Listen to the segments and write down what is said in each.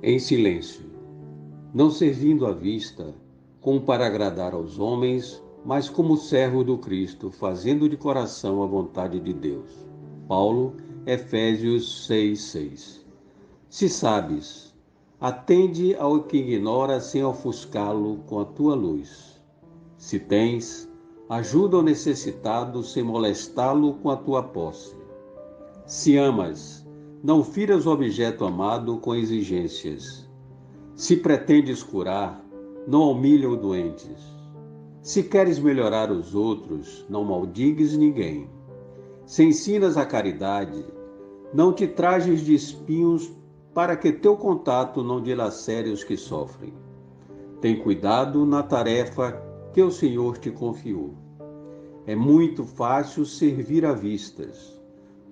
Em silêncio, não servindo à vista, como para agradar aos homens, mas como servo do Cristo, fazendo de coração a vontade de Deus. Paulo, Efésios 6:6. Se sabes, atende ao que ignora sem ofuscá-lo com a tua luz. Se tens, ajuda o necessitado sem molestá-lo com a tua posse. Se amas, não firas o objeto amado com exigências. Se pretendes curar, não humilha o doentes. Se queres melhorar os outros, não maldigues ninguém. Se ensinas a caridade, não te trajes de espinhos para que teu contato não dilacere os que sofrem. Tem cuidado na tarefa que o Senhor te confiou. É muito fácil servir à vistas.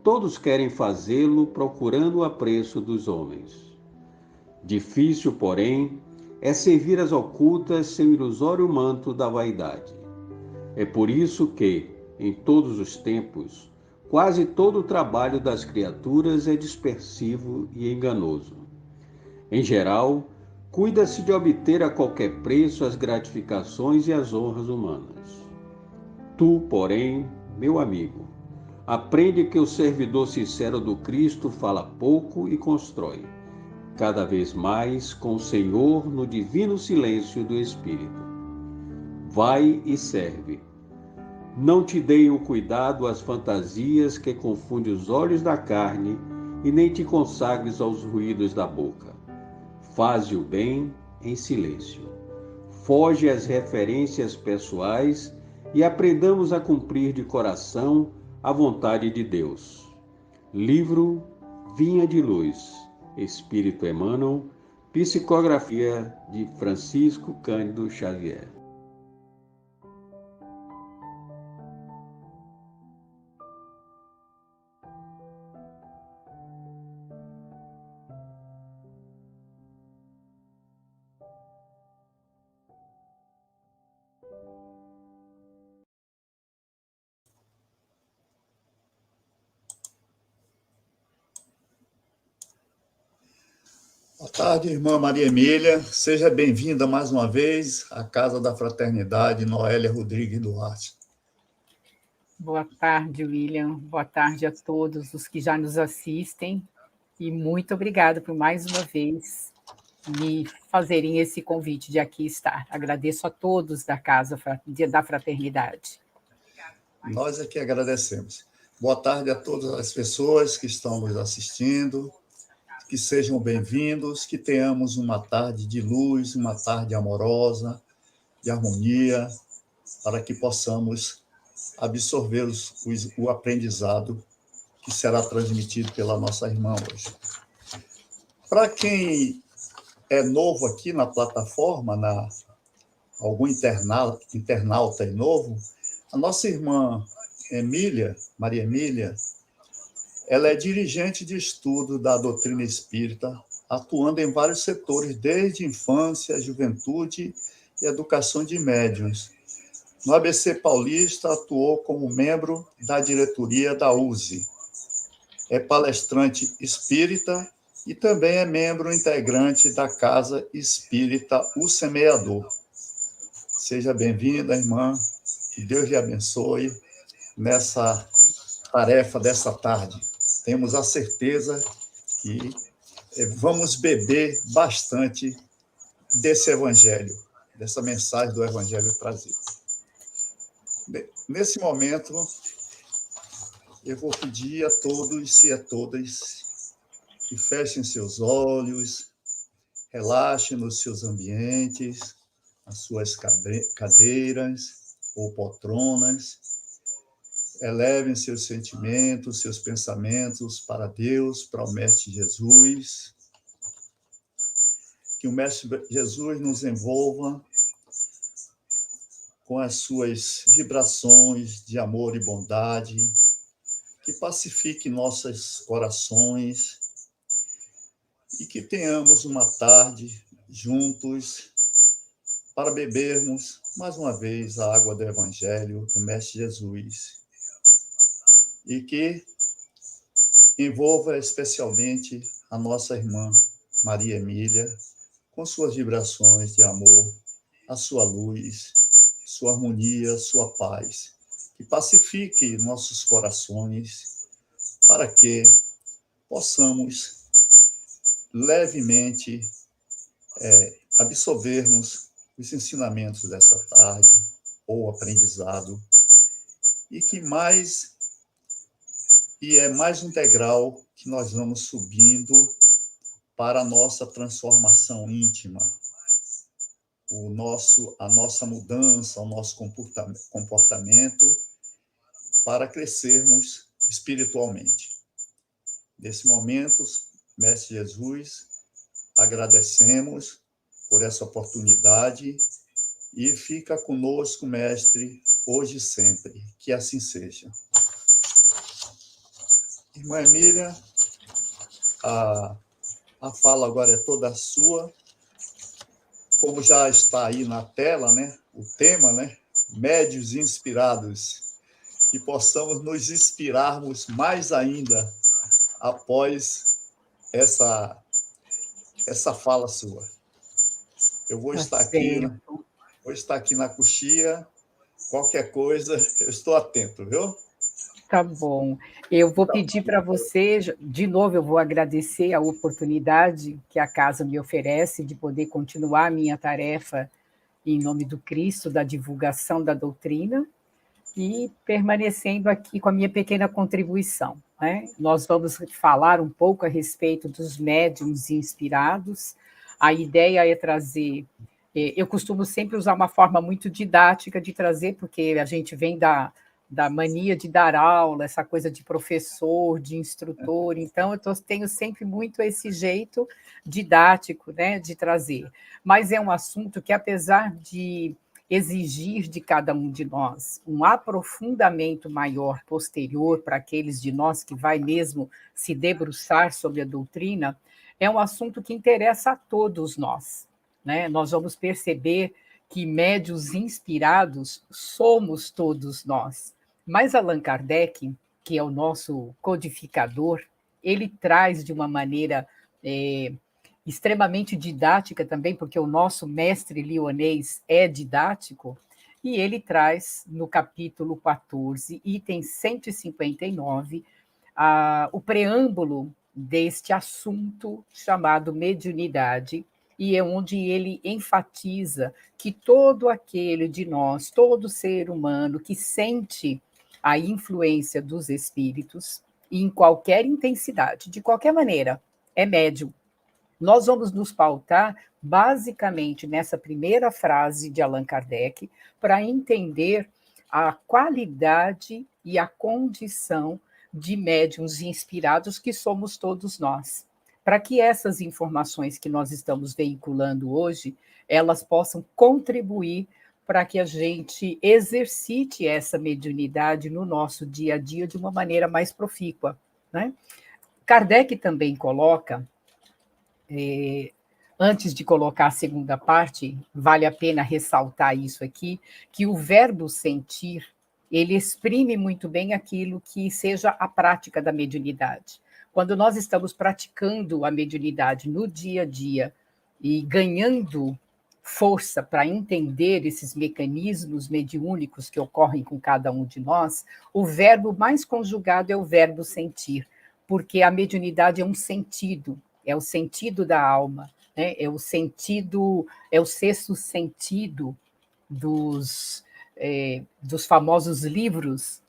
Todos querem fazê-lo procurando o apreço dos homens. Difícil, porém, é servir às ocultas sem o ilusório manto da vaidade. É por isso que, em todos os tempos, quase todo o trabalho das criaturas é dispersivo e enganoso. Em geral, cuida-se de obter a qualquer preço as gratificações e as honras humanas. Tu, porém, meu amigo, aprende que o servidor sincero do Cristo fala pouco e constrói, cada vez mais com o Senhor no divino silêncio do Espírito. Vai e serve. Não te deem o cuidado às fantasias que confundem os olhos da carne e nem te consagres aos ruídos da boca. Faze o bem em silêncio. Foge às referências pessoais e aprendamos a cumprir de coração a vontade de Deus. Livro Vinha de Luz, Espírito Emmanuel, psicografia de Francisco Cândido Xavier. Boa tarde, irmã Maria Emília. Seja bem-vinda mais uma vez à Casa da Fraternidade Noélia Rodrigues Duarte. Boa tarde, William. Boa tarde a todos os que já nos assistem. E muito obrigada por mais uma vez me fazerem esse convite de aqui estar. Agradeço a todos da Casa da Fraternidade. Nós é que agradecemos. Boa tarde a todas as pessoas que estão nos assistindo. Que sejam bem-vindos, que tenhamos uma tarde de luz, uma tarde amorosa, de harmonia, para que possamos absorver o aprendizado que será transmitido pela nossa irmã hoje. Para quem é novo aqui na plataforma, algum internauta é novo, a nossa irmã Emília, Maria Emília, ela é dirigente de estudo da doutrina espírita, atuando em vários setores, desde infância, juventude e educação de médiuns. No ABC Paulista, atuou como membro da diretoria da USE. É palestrante espírita e também é membro integrante da Casa Espírita O Semeador. Seja bem-vinda, irmã. Que Deus lhe abençoe nessa tarefa dessa tarde. Temos a certeza que vamos beber bastante desse evangelho, dessa mensagem do evangelho trazido. Nesse momento, eu vou pedir a todos e a todas que fechem seus olhos, relaxem nos seus ambientes, nas suas cadeiras ou poltronas. Elevem seus sentimentos, seus pensamentos para Deus, para o Mestre Jesus. Que o Mestre Jesus nos envolva com as suas vibrações de amor e bondade, que pacifique nossos corações e que tenhamos uma tarde juntos para bebermos mais uma vez a água do Evangelho do Mestre Jesus e que envolva especialmente a nossa irmã Maria Emília com suas vibrações de amor, a sua luz, sua harmonia, sua paz, que pacifique nossos corações para que possamos levemente absorvermos os ensinamentos dessa tarde, ou aprendizado, e que é mais um degrau que nós vamos subindo para a nossa transformação íntima, a nossa mudança, o nosso comportamento, para crescermos espiritualmente. Nesse momento, Mestre Jesus, agradecemos por essa oportunidade e fica conosco, Mestre, hoje e sempre. Que assim seja. Irmã Emília, a fala agora é toda sua. Como já está aí na tela, né, o tema, né, médios inspirados, que possamos nos inspirarmos mais ainda após essa fala sua. Eu vou estar aqui na coxia, qualquer coisa, eu estou atento, viu? Tá bom. Eu vou pedir para você, de novo, eu vou agradecer a oportunidade que a casa me oferece de poder continuar a minha tarefa em nome do Cristo, da divulgação da doutrina, e permanecendo aqui com a minha pequena contribuição, né? Nós vamos falar um pouco a respeito dos médiuns inspirados. A ideia é trazer... Eu costumo sempre usar uma forma muito didática de trazer, porque a gente vem da mania de dar aula, essa coisa de professor, de instrutor, então eu tenho sempre muito esse jeito didático, né, de trazer. Mas é um assunto que, apesar de exigir de cada um de nós um aprofundamento maior, posterior, para aqueles de nós que vai mesmo se debruçar sobre a doutrina, é um assunto que interessa a todos nós, né? Nós vamos perceber que médiuns inspirados somos todos nós. Mas Allan Kardec, que é o nosso codificador, ele traz de uma maneira extremamente didática também, porque o nosso mestre lionês é didático, e ele traz no capítulo 14, item 159, o preâmbulo deste assunto chamado mediunidade, e é onde ele enfatiza que todo aquele de nós, todo ser humano que sente a influência dos espíritos, em qualquer intensidade, de qualquer maneira, é médium. Nós vamos nos pautar basicamente nessa primeira frase de Allan Kardec para entender a qualidade e a condição de médiuns inspirados que somos todos nós. Para que essas informações que nós estamos veiculando hoje, elas possam contribuir para que a gente exercite essa mediunidade no nosso dia a dia de uma maneira mais profícua, né? Kardec também coloca, antes de colocar a segunda parte, vale a pena ressaltar isso aqui, que o verbo sentir, ele exprime muito bem aquilo que seja a prática da mediunidade. Quando nós estamos praticando a mediunidade no dia a dia e ganhando força para entender esses mecanismos mediúnicos que ocorrem com cada um de nós, o verbo mais conjugado é o verbo sentir, porque a mediunidade é um sentido, é o sentido da alma, né? É o sentido, é o sexto sentido dos famosos livros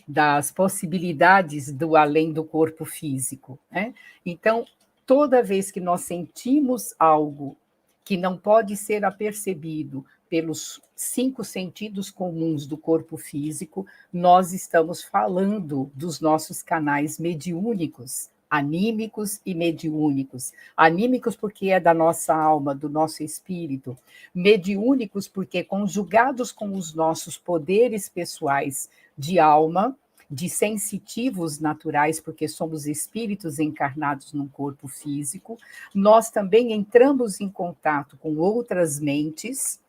das possibilidades do além do corpo físico, né? Então, toda vez que nós sentimos algo que não pode ser apercebido pelos 5 sentidos comuns do corpo físico, nós estamos falando dos nossos canais mediúnicos, anímicos e mediúnicos. Anímicos porque é da nossa alma, do nosso espírito. Mediúnicos porque conjugados com os nossos poderes pessoais de alma, de sensitivos naturais, porque somos espíritos encarnados num corpo físico, nós também entramos em contato com outras mentes,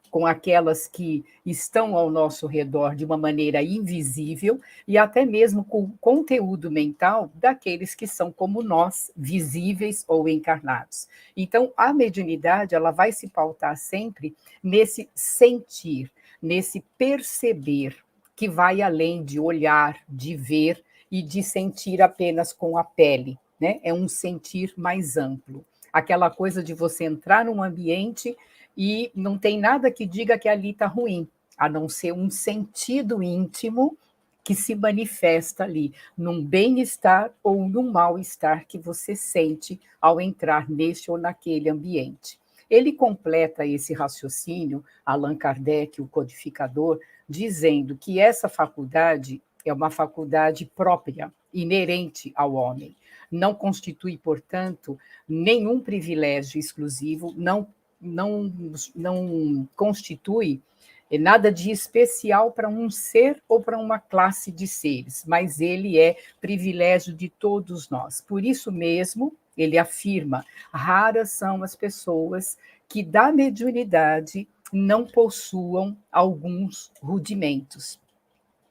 com aquelas que estão ao nosso redor de uma maneira invisível, e até mesmo com o conteúdo mental daqueles que são como nós, visíveis ou encarnados. Então, a mediunidade, ela vai se pautar sempre nesse sentir, nesse perceber, que vai além de olhar, de ver e de sentir apenas com a pele, né? É um sentir mais amplo. Aquela coisa de você entrar num ambiente e não tem nada que diga que ali está ruim, a não ser um sentido íntimo que se manifesta ali, num bem-estar ou num mal-estar que você sente ao entrar neste ou naquele ambiente. Ele completa esse raciocínio, Allan Kardec, o codificador, dizendo que essa faculdade é uma faculdade própria, inerente ao homem. Não constitui, portanto, nenhum privilégio exclusivo, não constitui nada de especial para um ser ou para uma classe de seres, mas ele é privilégio de todos nós. Por isso mesmo, ele afirma, raras são as pessoas que da mediunidade não possuam alguns rudimentos.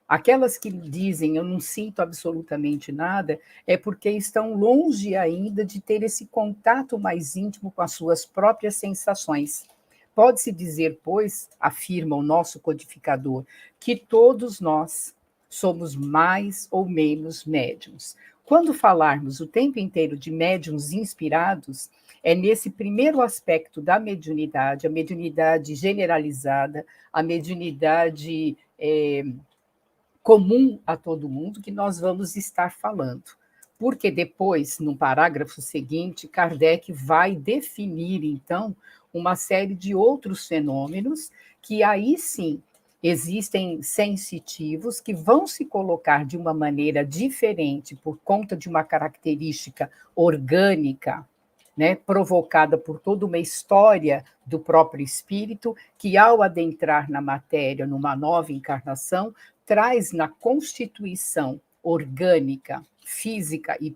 Aquelas que dizem eu não sinto absolutamente nada, é porque estão longe ainda de ter esse contato mais íntimo com as suas próprias sensações. Pode-se dizer, pois, afirma o nosso codificador, que todos nós somos mais ou menos médiuns. Quando falarmos o tempo inteiro de médiuns inspirados, é nesse primeiro aspecto da mediunidade, a mediunidade generalizada, a mediunidade comum a todo mundo, que nós vamos estar falando. Porque depois, no parágrafo seguinte, Kardec vai definir, então, uma série de outros fenômenos que aí sim existem sensitivos que vão se colocar de uma maneira diferente por conta de uma característica orgânica, né, provocada por toda uma história do próprio espírito, que ao adentrar na matéria, numa nova encarnação, traz na constituição orgânica, física e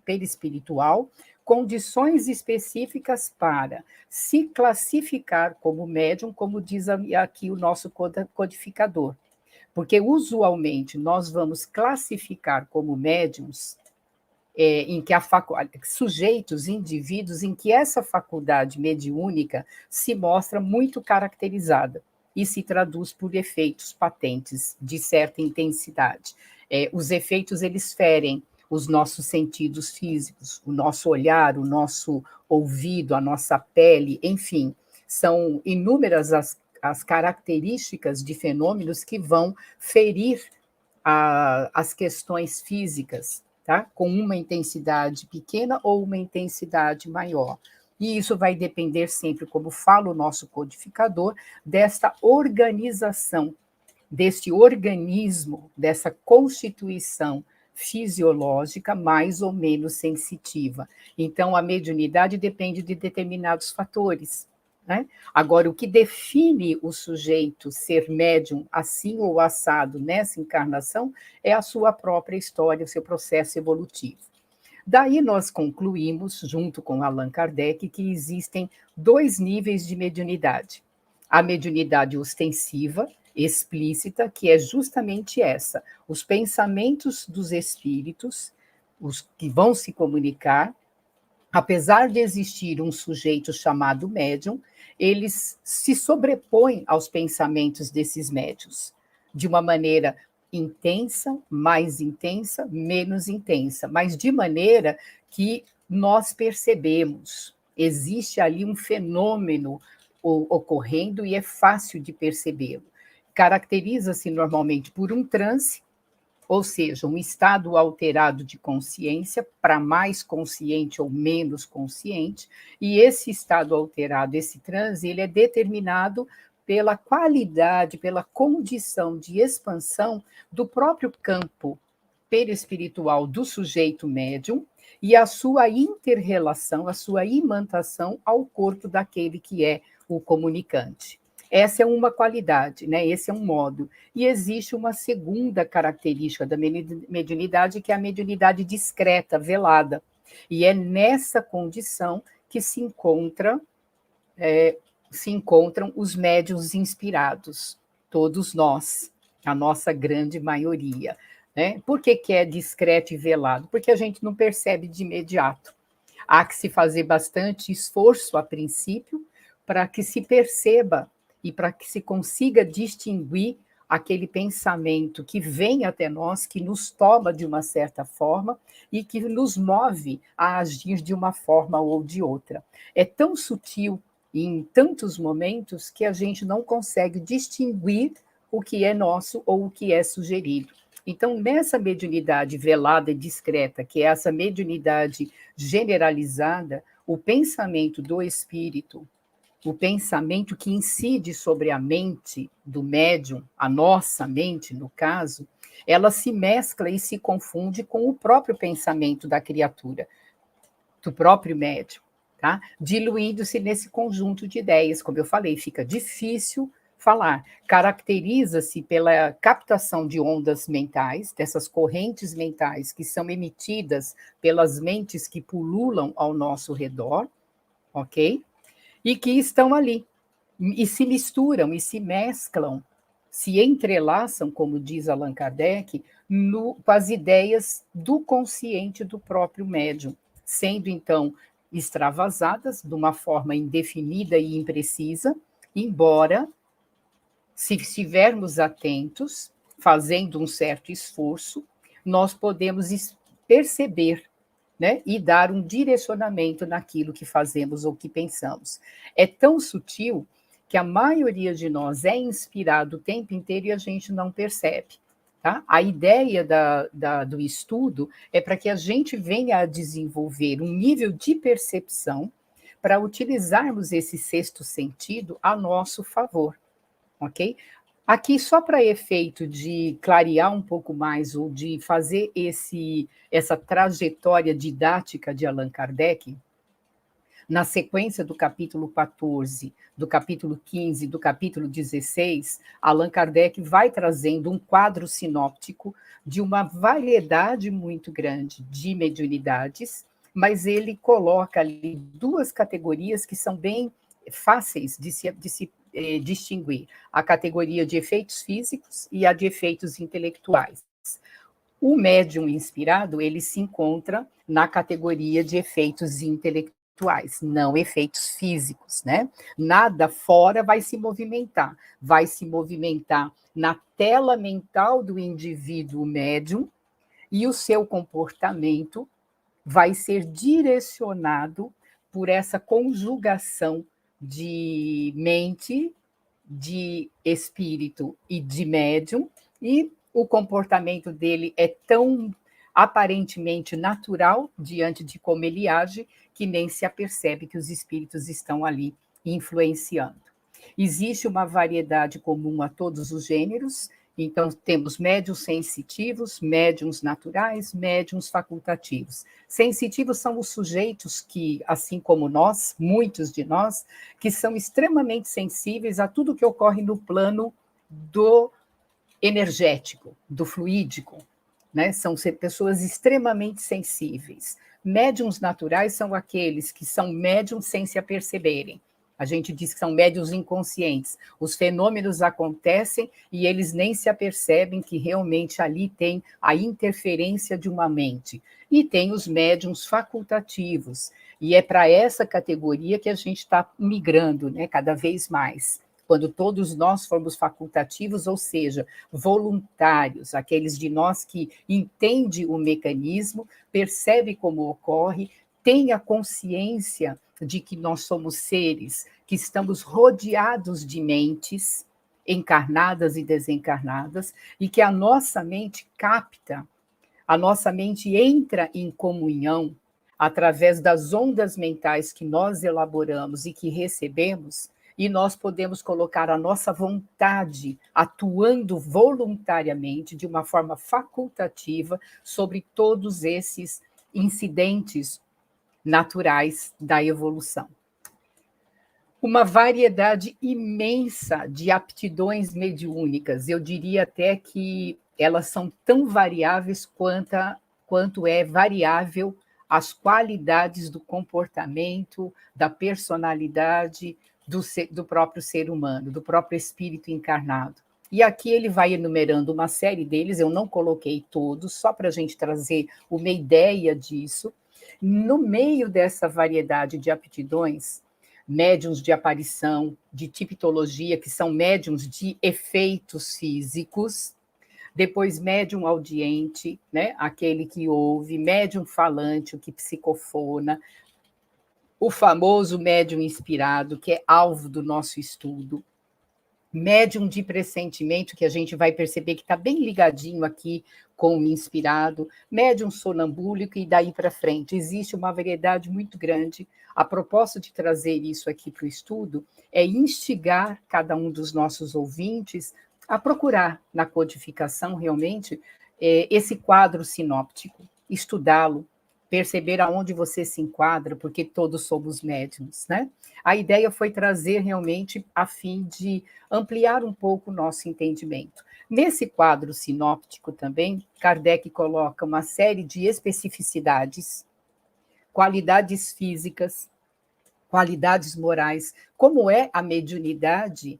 perispiritual condições específicas para se classificar como médium, como diz aqui o nosso codificador. Porque, usualmente, nós vamos classificar como médiums em que sujeitos, indivíduos, em que essa faculdade mediúnica se mostra muito caracterizada e se traduz por efeitos patentes de certa intensidade. Os efeitos, eles ferem os nossos sentidos físicos, o nosso olhar, o nosso ouvido, a nossa pele, enfim, são inúmeras as características de fenômenos que vão ferir as questões físicas, tá? Com uma intensidade pequena ou uma intensidade maior. E isso vai depender sempre, como fala o nosso codificador, desta organização, deste organismo, dessa constituição fisiológica mais ou menos sensitiva. Então, a mediunidade depende de determinados fatores, né? Agora, o que define o sujeito ser médium assim ou assado nessa encarnação é a sua própria história, o seu processo evolutivo. Daí nós concluímos, junto com Allan Kardec, que existem 2 níveis de mediunidade. A mediunidade ostensiva, explícita, que é justamente essa, os pensamentos dos espíritos, os que vão se comunicar, apesar de existir um sujeito chamado médium, eles se sobrepõem aos pensamentos desses médiuns, de uma maneira intensa, menos intensa, mas de maneira que nós percebemos. Existe ali um fenômeno ocorrendo e é fácil de percebê-lo. Caracteriza-se normalmente por um transe, ou seja, um estado alterado de consciência, para mais consciente ou menos consciente, e esse estado alterado, esse transe, ele é determinado pela qualidade, pela condição de expansão do próprio campo perispiritual do sujeito médium e a sua inter-relação, a sua imantação ao corpo daquele que é o comunicante. Essa é uma qualidade, né? Esse é um modo. E existe uma segunda característica da mediunidade, que é a mediunidade discreta, velada. E é nessa condição que se encontram os médiuns inspirados, todos nós, a nossa grande maioria. Né? Por que é discreto e velado? Porque a gente não percebe de imediato. Há que se fazer bastante esforço a princípio para que se perceba e para que se consiga distinguir aquele pensamento que vem até nós, que nos toma de uma certa forma e que nos move a agir de uma forma ou de outra. É tão sutil em tantos momentos que a gente não consegue distinguir o que é nosso ou o que é sugerido. Então, nessa mediunidade velada e discreta, que é essa mediunidade generalizada, o pensamento do espírito, o pensamento que incide sobre a mente do médium, a nossa mente, no caso, ela se mescla e se confunde com o próprio pensamento da criatura, do próprio médium, tá? Diluindo-se nesse conjunto de ideias. Como eu falei, fica difícil falar. Caracteriza-se pela captação de ondas mentais, dessas correntes mentais que são emitidas pelas mentes que pululam ao nosso redor, ok? E que estão ali, e se misturam, e se mesclam, se entrelaçam, como diz Allan Kardec, com as ideias do consciente do próprio médium, sendo, então, extravasadas de uma forma indefinida e imprecisa, embora, se estivermos atentos, fazendo um certo esforço, nós podemos perceber, né, e dar um direcionamento naquilo que fazemos ou que pensamos. É tão sutil que a maioria de nós é inspirado o tempo inteiro e a gente não percebe. Tá? A ideia do estudo é para que a gente venha a desenvolver um nível de percepção para utilizarmos esse sexto sentido a nosso favor, ok? Aqui, só para efeito de clarear um pouco mais, ou de fazer essa trajetória didática de Allan Kardec, na sequência do capítulo 14, do capítulo 15, do capítulo 16, Allan Kardec vai trazendo um quadro sinóptico de uma variedade muito grande de mediunidades, mas ele coloca ali duas categorias que são bem fáceis de se distinguir: a categoria de efeitos físicos e a de efeitos intelectuais. O médium inspirado, ele se encontra na categoria de efeitos intelectuais, não efeitos físicos, né? Nada fora vai se movimentar na tela mental do indivíduo médium, e o seu comportamento vai ser direcionado por essa conjugação de mente, de espírito e de médium, e o comportamento dele é tão aparentemente natural diante de como ele age, que nem se apercebe que os espíritos estão ali influenciando. Existe uma variedade comum a todos os gêneros. Então, temos médiuns sensitivos, médiuns naturais, médiuns facultativos. Sensitivos são os sujeitos que, assim como nós, muitos de nós, que são extremamente sensíveis a tudo que ocorre no plano do energético, do fluídico, né? São pessoas extremamente sensíveis. Médiuns naturais são aqueles que são médiuns sem se aperceberem. A gente diz que são médiuns inconscientes. Os fenômenos acontecem e eles nem se apercebem que realmente ali tem a interferência de uma mente. E tem os médiuns facultativos. E é para essa categoria que a gente está migrando, né, cada vez mais. Quando todos nós formos facultativos, ou seja, voluntários, aqueles de nós que entendem o mecanismo, percebe como ocorre, tem a consciência de que nós somos seres que estamos rodeados de mentes encarnadas e desencarnadas, e que a nossa mente capta, a nossa mente entra em comunhão através das ondas mentais que nós elaboramos e que recebemos, e nós podemos colocar a nossa vontade atuando voluntariamente, de uma forma facultativa, sobre todos esses incidentes naturais da evolução. uma variedade imensa de aptidões mediúnicas. Eu diria até que elas são tão variáveis quanto é variável as qualidades do comportamento, da personalidade do próprio ser humano, do próprio espírito encarnado. E aqui ele vai enumerando uma série deles, eu não coloquei todos, só para a gente trazer uma ideia disso. No meio dessa variedade de aptidões, médiuns de aparição, de tipologia, que são médiuns de efeitos físicos, depois médium audiente, né, aquele que ouve, médium falante, o que psicofona, o famoso médium inspirado, que é alvo do nosso estudo, médium de pressentimento, que a gente vai perceber que está bem ligadinho aqui com o inspirado, médium sonambúlico e daí para frente. Existe uma variedade muito grande. A proposta de trazer isso aqui para o estudo é instigar cada um dos nossos ouvintes a procurar na codificação realmente esse quadro sinóptico, estudá-lo, perceber aonde você se enquadra, porque todos somos médiums, né? A ideia foi trazer realmente a fim de ampliar um pouco o nosso entendimento. Nesse quadro sinóptico também, Kardec coloca uma série de especificidades, qualidades físicas, qualidades morais, como é a mediunidade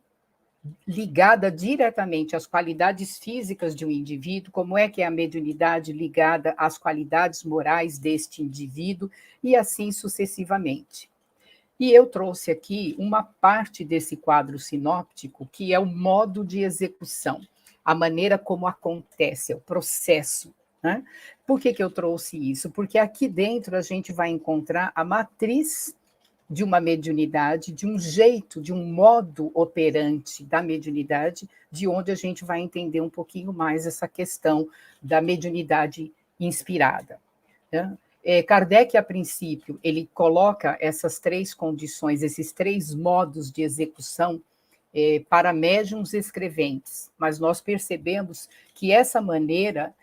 ligada diretamente às qualidades físicas de um indivíduo, como é que é a mediunidade ligada às qualidades morais deste indivíduo, e assim sucessivamente. E eu trouxe aqui uma parte desse quadro sinóptico, que é o modo de execução, a maneira como acontece, o processo. Né? Por que eu trouxe isso? Porque aqui dentro a gente vai encontrar a matriz de uma mediunidade, de um jeito, de um modo operante da mediunidade, de onde a gente vai entender um pouquinho mais essa questão da mediunidade inspirada. Né? Kardec, a princípio, ele coloca essas três condições, esses três modos de execução para médiuns escreventes, mas nós percebemos que essa maneira,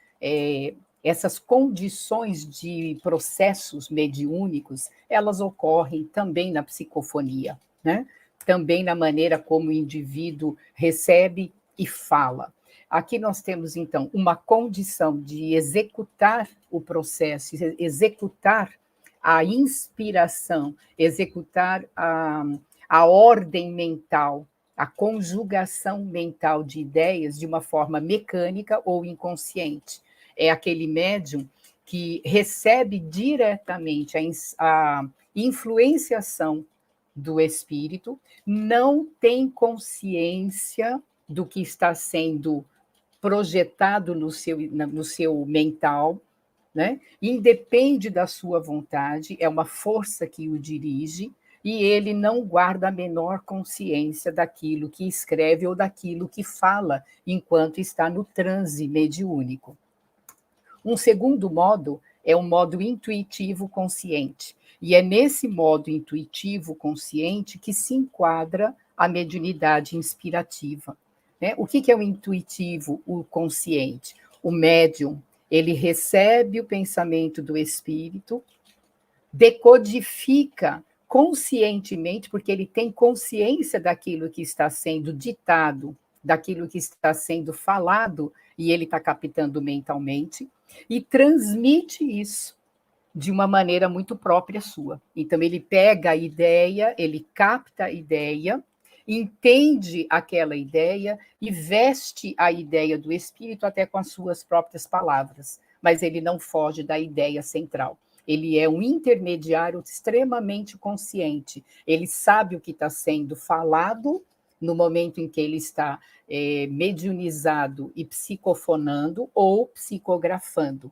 essas condições de processos mediúnicos, elas ocorrem também na psicofonia, né? Também na maneira como o indivíduo recebe e fala. Aqui nós temos, então, uma condição de executar o processo, executar a inspiração, executar a ordem mental, a conjugação mental de ideias de uma forma mecânica ou inconsciente. É aquele médium que recebe diretamente a influenciação do espírito, não tem consciência do que está sendo projetado no seu mental, né? Independe da sua vontade, é uma força que o dirige, e ele não guarda a menor consciência daquilo que escreve ou daquilo que fala enquanto está no transe mediúnico. Um segundo modo é o modo intuitivo consciente, e é nesse modo intuitivo consciente que se enquadra a mediunidade inspirativa. Né? O que é o intuitivo, o consciente? O médium, ele recebe o pensamento do espírito, decodifica conscientemente, porque ele tem consciência daquilo que está sendo ditado, daquilo que está sendo falado, e ele está captando mentalmente, e transmite isso de uma maneira muito própria sua. Então, ele pega a ideia, ele capta a ideia, entende aquela ideia e veste a ideia do espírito até com as suas próprias palavras, mas ele não foge da ideia central. Ele é um intermediário extremamente consciente. Ele sabe o que está sendo falado no momento em que ele está mediunizado e psicofonando ou psicografando.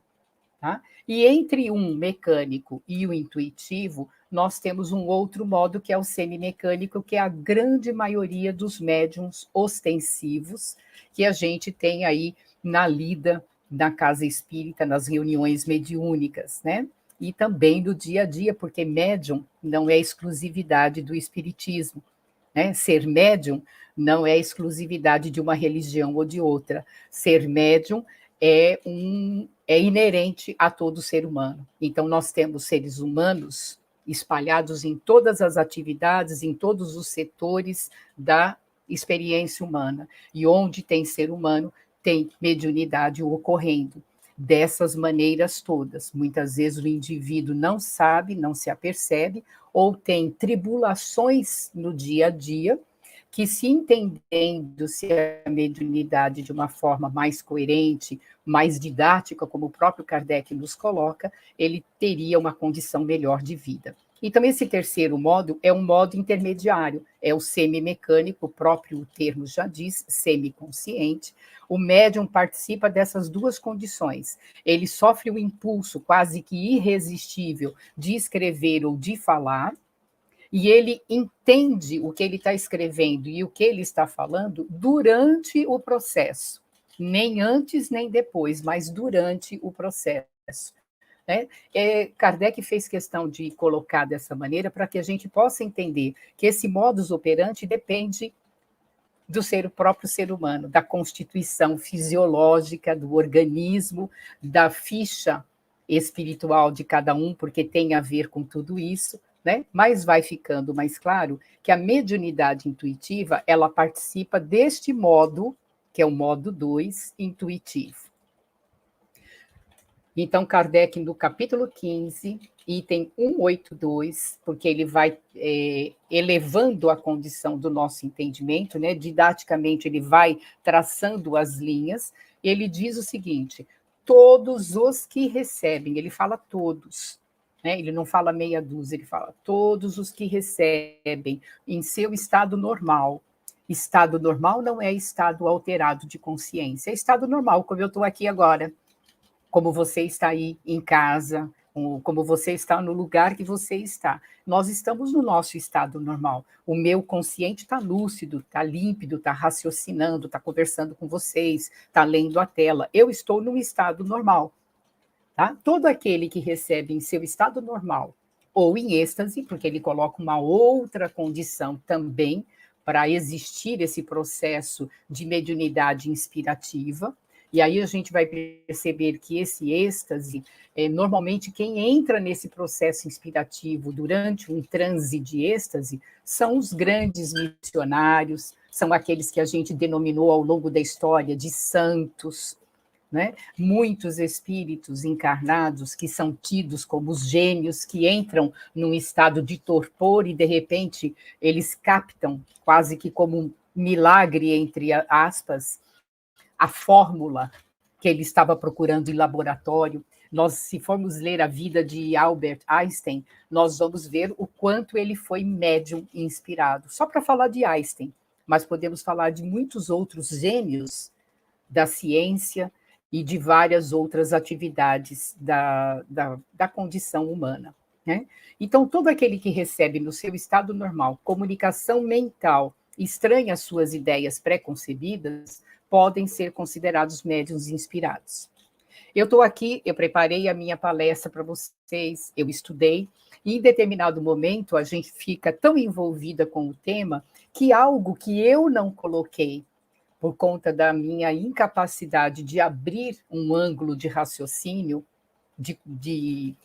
Tá? E entre um mecânico e o intuitivo, nós temos um outro modo, que é o semimecânico, que é a grande maioria dos médiuns ostensivos que a gente tem aí na lida, na casa espírita, nas reuniões mediúnicas, né? E também no dia a dia, porque médium não é exclusividade do espiritismo, né? Ser médium não é exclusividade de uma religião ou de outra. Ser médium é inerente a todo ser humano. Então, nós temos seres humanos espalhados em todas as atividades, em todos os setores da experiência humana. E onde tem ser humano, tem mediunidade ocorrendo. Dessas maneiras todas. Muitas vezes o indivíduo não sabe, não se apercebe, ou tem tribulações no dia a dia, que se entendendo-se a mediunidade de uma forma mais coerente, mais didática, como o próprio Kardec nos coloca, ele teria uma condição melhor de vida. Então, esse terceiro modo é um modo intermediário, é o semimecânico, o próprio termo já diz, semiconsciente. O médium participa dessas duas condições. Ele sofre o impulso quase que irresistível de escrever ou de falar, e ele entende o que ele está escrevendo e o que ele está falando durante o processo. Nem antes, nem depois, mas durante o processo. Né? Kardec fez questão de colocar dessa maneira para que a gente possa entender que esse modus operandi depende do próprio ser humano, da constituição fisiológica, do organismo, da ficha espiritual de cada um, porque tem a ver com tudo isso, né? Mas vai ficando mais claro que a mediunidade intuitiva, ela participa deste modo, que é o modo 2, intuitivo. Então, Kardec, no capítulo 15, item 182, porque ele vai elevando a condição do nosso entendimento, né? Didaticamente ele vai traçando as linhas, ele diz o seguinte: todos os que recebem, ele fala todos, né? Ele não fala meia dúzia, ele fala todos os que recebem em seu estado normal. Estado normal não é estado alterado de consciência, é estado normal, como eu estou aqui agora, como você está aí em casa, como você está no lugar que você está. Nós estamos no nosso estado normal. O meu consciente está lúcido, está límpido, está raciocinando, está conversando com vocês, está lendo a tela. Eu estou num estado normal. Tá? Todo aquele que recebe em seu estado normal ou em êxtase, porque ele coloca uma outra condição também para existir esse processo de mediunidade inspirativa. E aí a gente vai perceber que esse êxtase, normalmente quem entra nesse processo inspirativo durante um transe de êxtase são os grandes missionários, são aqueles que a gente denominou ao longo da história de santos, né? Muitos espíritos encarnados que são tidos como os gênios, que entram num estado de torpor e, de repente, eles captam, quase que como um milagre, entre aspas, a fórmula que ele estava procurando em laboratório. Nós, se formos ler a vida de Albert Einstein, nós vamos ver o quanto ele foi médium inspirado. Só para falar de Einstein, mas podemos falar de muitos outros gênios da ciência e de várias outras atividades da condição humana. Né? Então, todo aquele que recebe no seu estado normal comunicação mental estranha às suas ideias pré-concebidas, podem ser considerados médiuns inspirados. Eu estou aqui, eu preparei a minha palestra para vocês, eu estudei, e em determinado momento a gente fica tão envolvida com o tema que algo que eu não coloquei, por conta da minha incapacidade de abrir um ângulo de raciocínio, de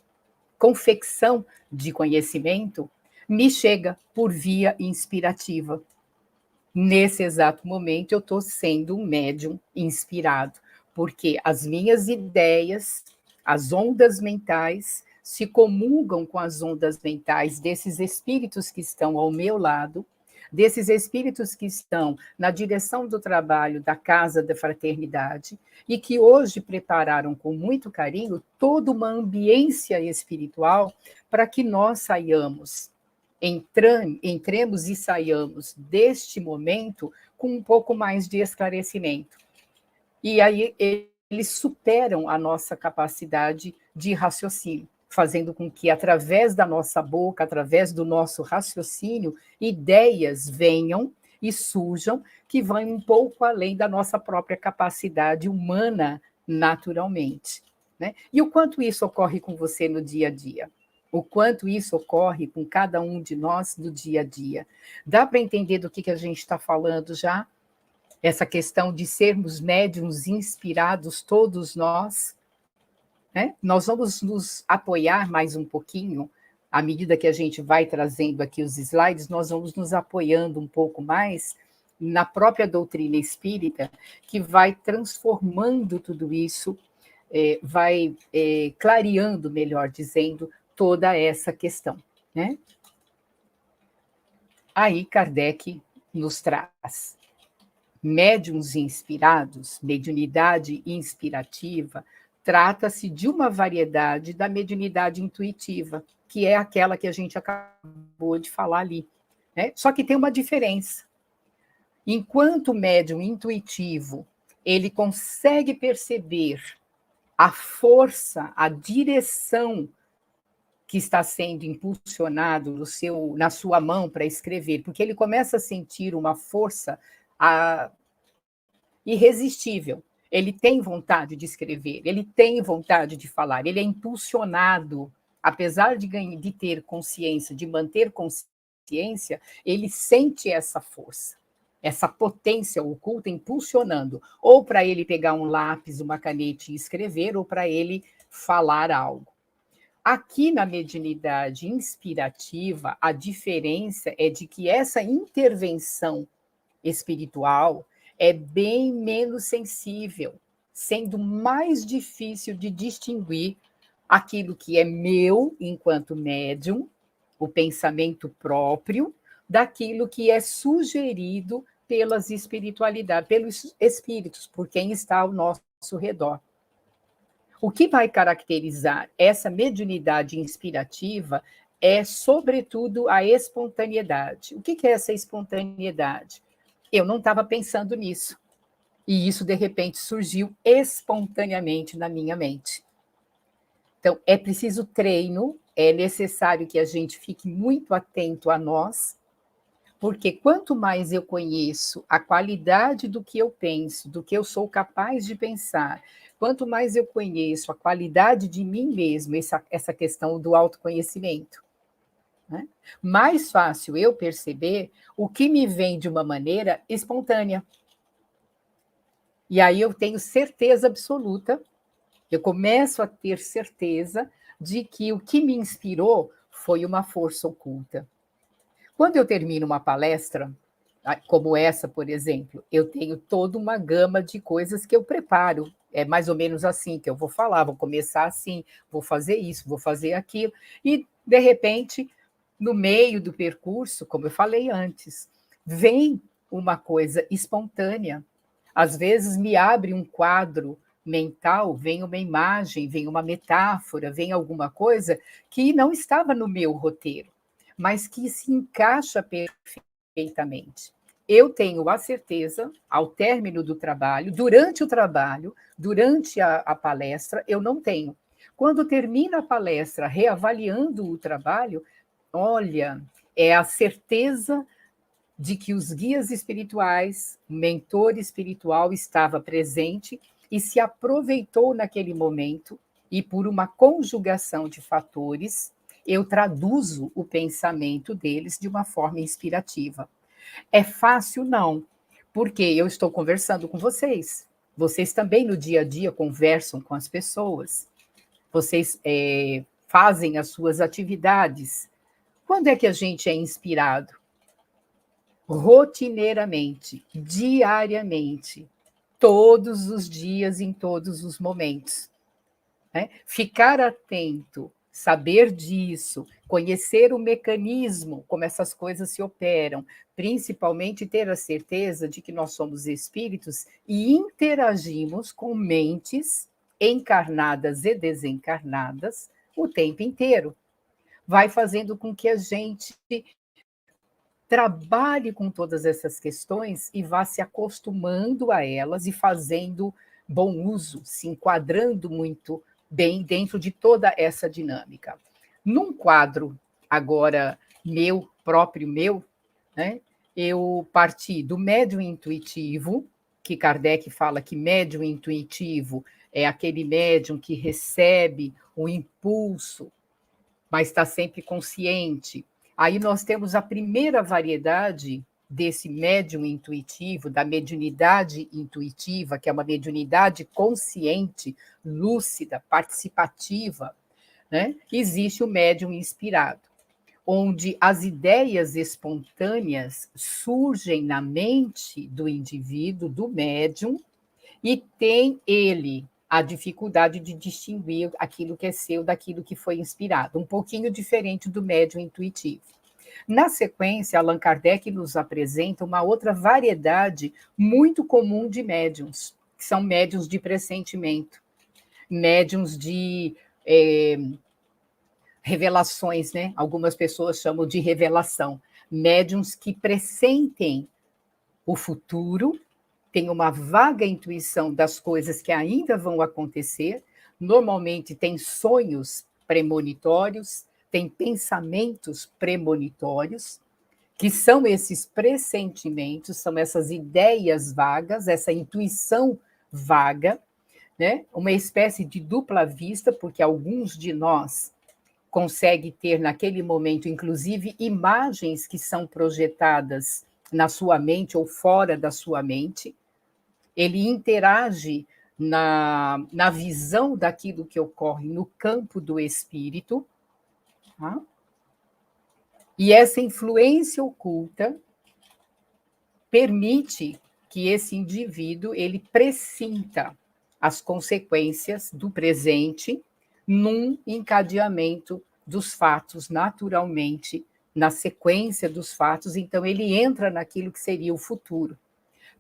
confecção de conhecimento, me chega por via inspirativa. Nesse exato momento, eu estou sendo um médium inspirado, porque as minhas ideias, as ondas mentais, se comungam com as ondas mentais desses espíritos que estão ao meu lado, desses espíritos que estão na direção do trabalho da Casa da Fraternidade e que hoje prepararam com muito carinho toda uma ambiência espiritual para que nós saiamos, entremos e saiamos deste momento com um pouco mais de esclarecimento. E aí eles superam a nossa capacidade de raciocínio, fazendo com que, através da nossa boca, através do nosso raciocínio, ideias venham e surjam que vão um pouco além da nossa própria capacidade humana naturalmente. Né? E o quanto isso ocorre com você no dia a dia? O quanto isso ocorre com cada um de nós no dia a dia? Dá para entender do que a gente está falando já? Essa questão de sermos médiuns inspirados, todos nós, né? Nós vamos nos apoiar mais um pouquinho à medida que a gente vai trazendo aqui os slides, nós vamos nos apoiando um pouco mais na própria doutrina espírita, que vai transformando tudo isso, vai clareando, melhor dizendo, toda essa questão, né? Aí Kardec nos traz médiuns inspirados, mediunidade inspirativa, trata-se de uma variedade da mediunidade intuitiva, que é aquela que a gente acabou de falar ali, né? Só que tem uma diferença. Enquanto o médium intuitivo, ele consegue perceber a força, a direção que está sendo impulsionado na sua mão para escrever, porque ele começa a sentir uma força irresistível. Ele tem vontade de escrever, ele tem vontade de falar, ele é impulsionado, apesar de ter consciência, de manter consciência, ele sente essa força, essa potência oculta impulsionando, ou para ele pegar um lápis, uma caneta e escrever, ou para ele falar algo. Aqui na mediunidade inspirativa, a diferença é de que essa intervenção espiritual é bem menos sensível, sendo mais difícil de distinguir aquilo que é meu enquanto médium, o pensamento próprio, daquilo que é sugerido pelas espiritualidades, pelos espíritos, por quem está ao nosso redor. O que vai caracterizar essa mediunidade inspirativa é, sobretudo, a espontaneidade. O que é essa espontaneidade? Eu não estava pensando nisso. E isso, de repente, surgiu espontaneamente na minha mente. Então, é preciso treino, é necessário que a gente fique muito atento a nós, porque quanto mais eu conheço a qualidade do que eu penso, do que eu sou capaz de pensar, quanto mais eu conheço a qualidade de mim mesmo, essa questão do autoconhecimento, né? Mais fácil eu perceber o que me vem de uma maneira espontânea. E aí eu tenho certeza absoluta, eu começo a ter certeza de que o que me inspirou foi uma força oculta. Quando eu termino uma palestra, como essa, por exemplo, eu tenho toda uma gama de coisas que eu preparo. É mais ou menos assim que eu vou falar, vou começar assim, vou fazer isso, vou fazer aquilo. E, de repente, no meio do percurso, como eu falei antes, vem uma coisa espontânea. Às vezes me abre um quadro mental, vem uma imagem, vem uma metáfora, vem alguma coisa que não estava no meu roteiro, mas que se encaixa perfeitamente. Eu tenho a certeza, ao término do trabalho, durante a palestra, eu não tenho. Quando termina a palestra, reavaliando o trabalho, olha, é a certeza de que os guias espirituais, o mentor espiritual estava presente e se aproveitou naquele momento, e por uma conjugação de fatores, eu traduzo o pensamento deles de uma forma inspirativa. É fácil? Não, porque eu estou conversando com vocês. Vocês também, no dia a dia, conversam com as pessoas. Vocês fazem as suas atividades. Quando é que a gente é inspirado? Rotineiramente, diariamente, todos os dias, em todos os momentos, né? Ficar atento, saber disso, conhecer o mecanismo, como essas coisas se operam, principalmente ter a certeza de que nós somos espíritos e interagimos com mentes encarnadas e desencarnadas o tempo inteiro. Vai fazendo com que a gente trabalhe com todas essas questões e vá se acostumando a elas e fazendo bom uso, se enquadrando muito bem dentro de toda essa dinâmica. Num quadro agora próprio meu, né, eu parti do médium intuitivo, que Kardec fala que médium intuitivo é aquele médium que recebe o impulso, mas está sempre consciente. Aí nós temos a primeira variedade desse médium intuitivo, da mediunidade intuitiva, que é uma mediunidade consciente, lúcida, participativa, né? Existe o médium inspirado, onde as ideias espontâneas surgem na mente do indivíduo, do médium, e tem ele a dificuldade de distinguir aquilo que é seu daquilo que foi inspirado, um pouquinho diferente do médium intuitivo. Na sequência, Allan Kardec nos apresenta uma outra variedade muito comum de médiums, que são médiums de pressentimento, médiums de revelações, né? Algumas pessoas chamam de revelação, médiums que pressentem o futuro, têm uma vaga intuição das coisas que ainda vão acontecer, normalmente têm sonhos premonitórios, têm pensamentos premonitórios, que são esses pressentimentos, são essas ideias vagas, essa intuição vaga, né? Uma espécie de dupla vista, porque alguns de nós conseguem ter naquele momento, inclusive, imagens que são projetadas na sua mente ou fora da sua mente. Ele interage na visão daquilo que ocorre no campo do espírito, tá? E essa influência oculta permite que esse indivíduo ele pressinta as consequências do presente num encadeamento dos fatos naturalmente, na sequência dos fatos, então ele entra naquilo que seria o futuro.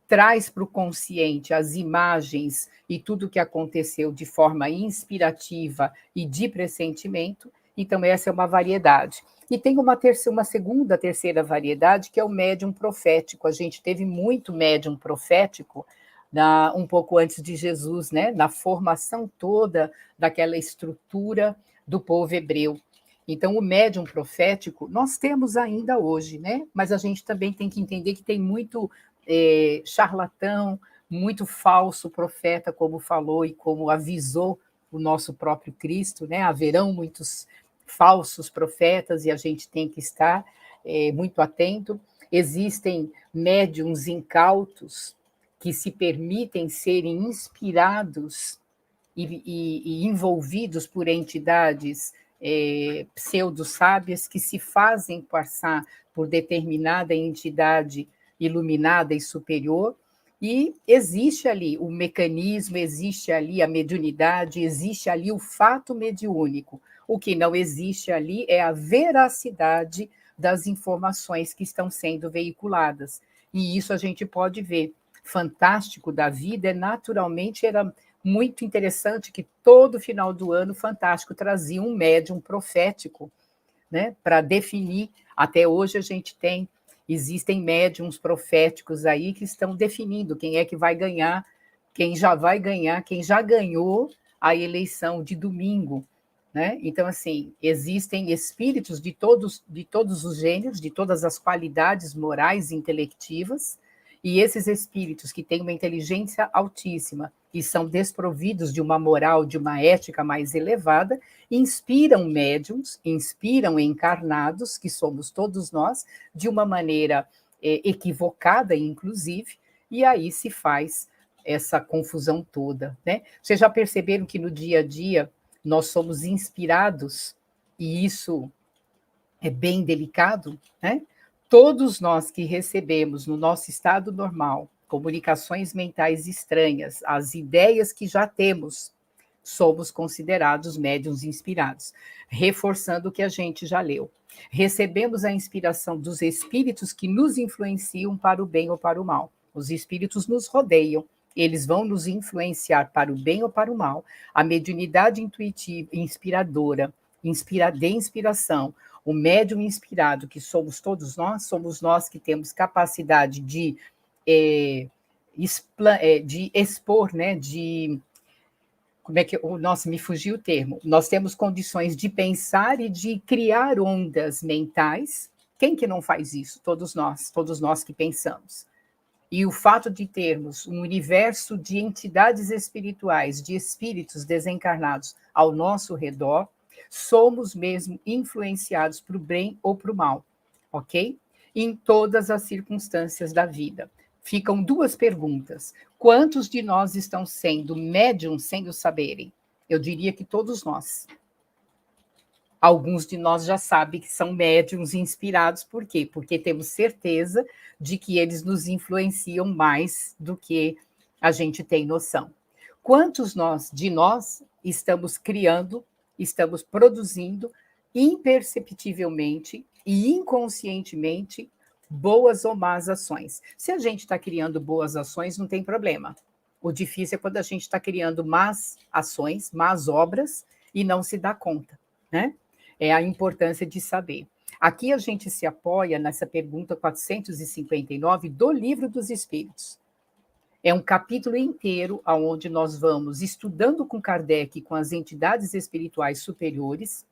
Traz para o consciente as imagens e tudo o que aconteceu de forma inspirativa e de pressentimento, então essa é uma variedade. E tem uma segunda, terceira variedade, que é o médium profético. A gente teve muito médium profético um pouco antes de Jesus, né? Na formação toda daquela estrutura do povo hebreu. Então, o médium profético nós temos ainda hoje, né? Mas a gente também tem que entender que tem muito charlatão, muito falso profeta, como falou e como avisou o nosso próprio Cristo, né? Haverão muitos falsos profetas e a gente tem que estar muito atento. Existem médiums incautos que se permitem serem inspirados e envolvidos por entidades pseudo-sábias que se fazem passar por determinada entidade iluminada e superior, e existe ali o mecanismo, existe ali a mediunidade, existe ali o fato mediúnico. O que não existe ali é a veracidade das informações que estão sendo veiculadas. E isso a gente pode ver. Fantástico da vida naturalmente era muito interessante que todo final do ano Fantástico trazia um médium profético, né, para definir. Até hoje a gente existem médiums proféticos aí que estão definindo quem é que vai ganhar, quem já vai ganhar, quem já ganhou a eleição de domingo, né? Então, assim, existem espíritos de todos os gêneros, de todas as qualidades morais e intelectivas, e esses espíritos que têm uma inteligência altíssima e são desprovidos de uma moral, de uma ética mais elevada, inspiram médiums, inspiram encarnados, que somos todos nós, de uma maneira equivocada, inclusive, e aí se faz essa confusão toda, né? Vocês já perceberam que no dia a dia nós somos inspirados, e isso é bem delicado, né? Todos nós que recebemos no nosso estado normal comunicações mentais estranhas, as ideias que já temos, somos considerados médiuns inspirados, reforçando o que a gente já leu. Recebemos a inspiração dos espíritos que nos influenciam para o bem ou para o mal. Os espíritos nos rodeiam, eles vão nos influenciar para o bem ou para o mal. A mediunidade intuitiva, inspiradora, de inspiração, o médium inspirado, que somos todos nós, somos nós que temos capacidade de expor, né, nossa, me fugiu o termo. Nós temos condições de pensar e de criar ondas mentais. Quem que não faz isso? Todos nós que pensamos. E o fato de termos um universo de entidades espirituais, de espíritos desencarnados ao nosso redor, somos mesmo influenciados para o bem ou para o mal, ok? Em todas as circunstâncias da vida. Ficam duas perguntas. Quantos de nós estão sendo médiums sem o saberem? Eu diria que todos nós. Alguns de nós já sabem que são médiums inspirados, por quê? Porque temos certeza de que eles nos influenciam mais do que a gente tem noção. Quantos de nós estamos criando, estamos produzindo imperceptivelmente e inconscientemente boas ou más ações? Se a gente está criando boas ações, não tem problema. O difícil é quando a gente está criando más ações, más obras, e não se dá conta, né? É a importância de saber. Aqui a gente se apoia nessa pergunta 459 do Livro dos Espíritos. É um capítulo inteiro onde nós vamos estudando com Kardec e com as entidades espirituais superiores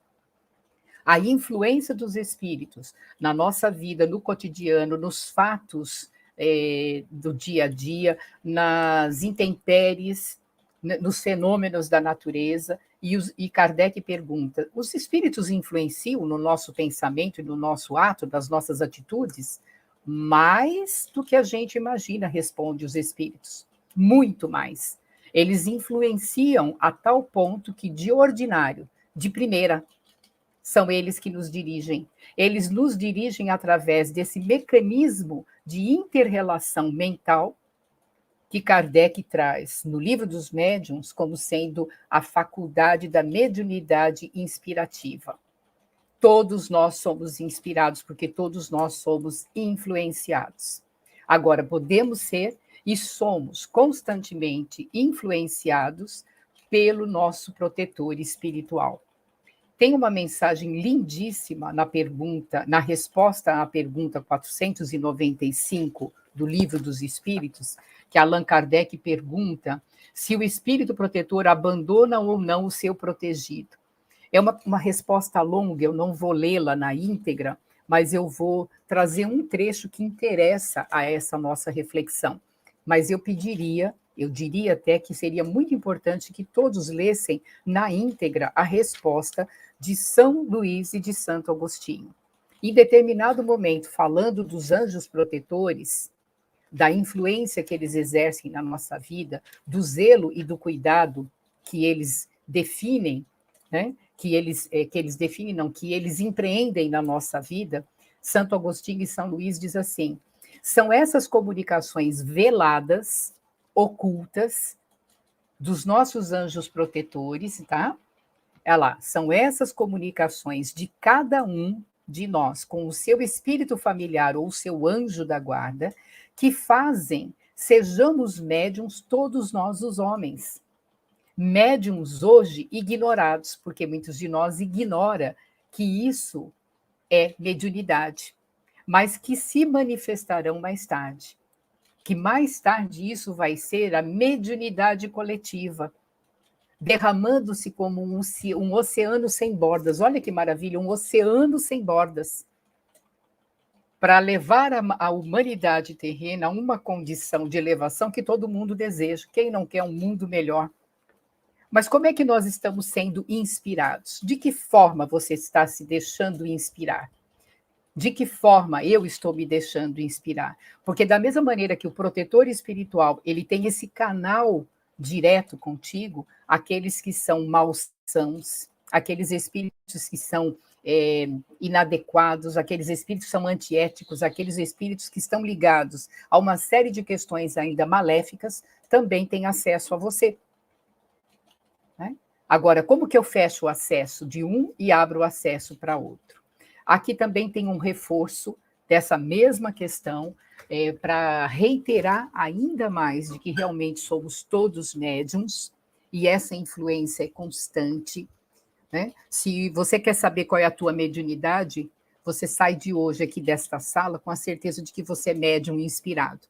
a influência dos espíritos na nossa vida, no cotidiano, nos fatos do dia a dia, nas intempéries, nos fenômenos da natureza. E Kardec pergunta: os espíritos influenciam no nosso pensamento e no nosso ato, das nossas atitudes? Mais do que a gente imagina, responde os espíritos. Muito mais. Eles influenciam a tal ponto que, de ordinário, de primeira, são eles que nos dirigem. Eles nos dirigem através desse mecanismo de inter-relação mental que Kardec traz no Livro dos Médiuns como sendo a faculdade da mediunidade inspirativa. Todos nós somos inspirados, porque todos nós somos influenciados. Agora, podemos ser e somos constantemente influenciados pelo nosso protetor espiritual. Tem uma mensagem lindíssima na resposta à pergunta 495 do Livro dos Espíritos, que Allan Kardec pergunta se o espírito protetor abandona ou não o seu protegido. É uma resposta longa, eu não vou lê-la na íntegra, mas eu vou trazer um trecho que interessa a essa nossa reflexão. Mas eu diria até que seria muito importante que todos lessem na íntegra a resposta de São Luís e de Santo Agostinho. Em determinado momento, falando dos anjos protetores, da influência que eles exercem na nossa vida, do zelo e do cuidado que eles definem, né? que eles empreendem na nossa vida, Santo Agostinho e São Luís diz assim: são essas comunicações veladas, ocultas, dos nossos anjos protetores, tá? Olha lá, são essas comunicações de cada um de nós com o seu espírito familiar ou o seu anjo da guarda, que fazem sejamos médiuns todos nós os homens. Médiuns hoje ignorados, porque muitos de nós ignoram que isso é mediunidade, mas que se manifestarão mais tarde. Que mais tarde isso vai ser a mediunidade coletiva, derramando-se como um oceano sem bordas. Olha que maravilha, um oceano sem bordas, para levar a humanidade terrena a uma condição de elevação que todo mundo deseja. Quem não quer um mundo melhor? Mas como é que nós estamos sendo inspirados? De que forma você está se deixando inspirar? De que forma eu estou me deixando inspirar? Porque da mesma maneira que o protetor espiritual, ele tem esse canal direto contigo, aqueles que são malsãos, aqueles espíritos que são inadequados, aqueles espíritos que são antiéticos, aqueles espíritos que estão ligados a uma série de questões ainda maléficas, também têm acesso a você. Né? Agora, como que eu fecho o acesso de um e abro o acesso para outro? Aqui também tem um reforço dessa mesma questão, para reiterar ainda mais de que realmente somos todos médiums, e essa influência é constante. Né? Se você quer saber qual é a tua mediunidade, você sai de hoje aqui desta sala com a certeza de que você é médium inspirado.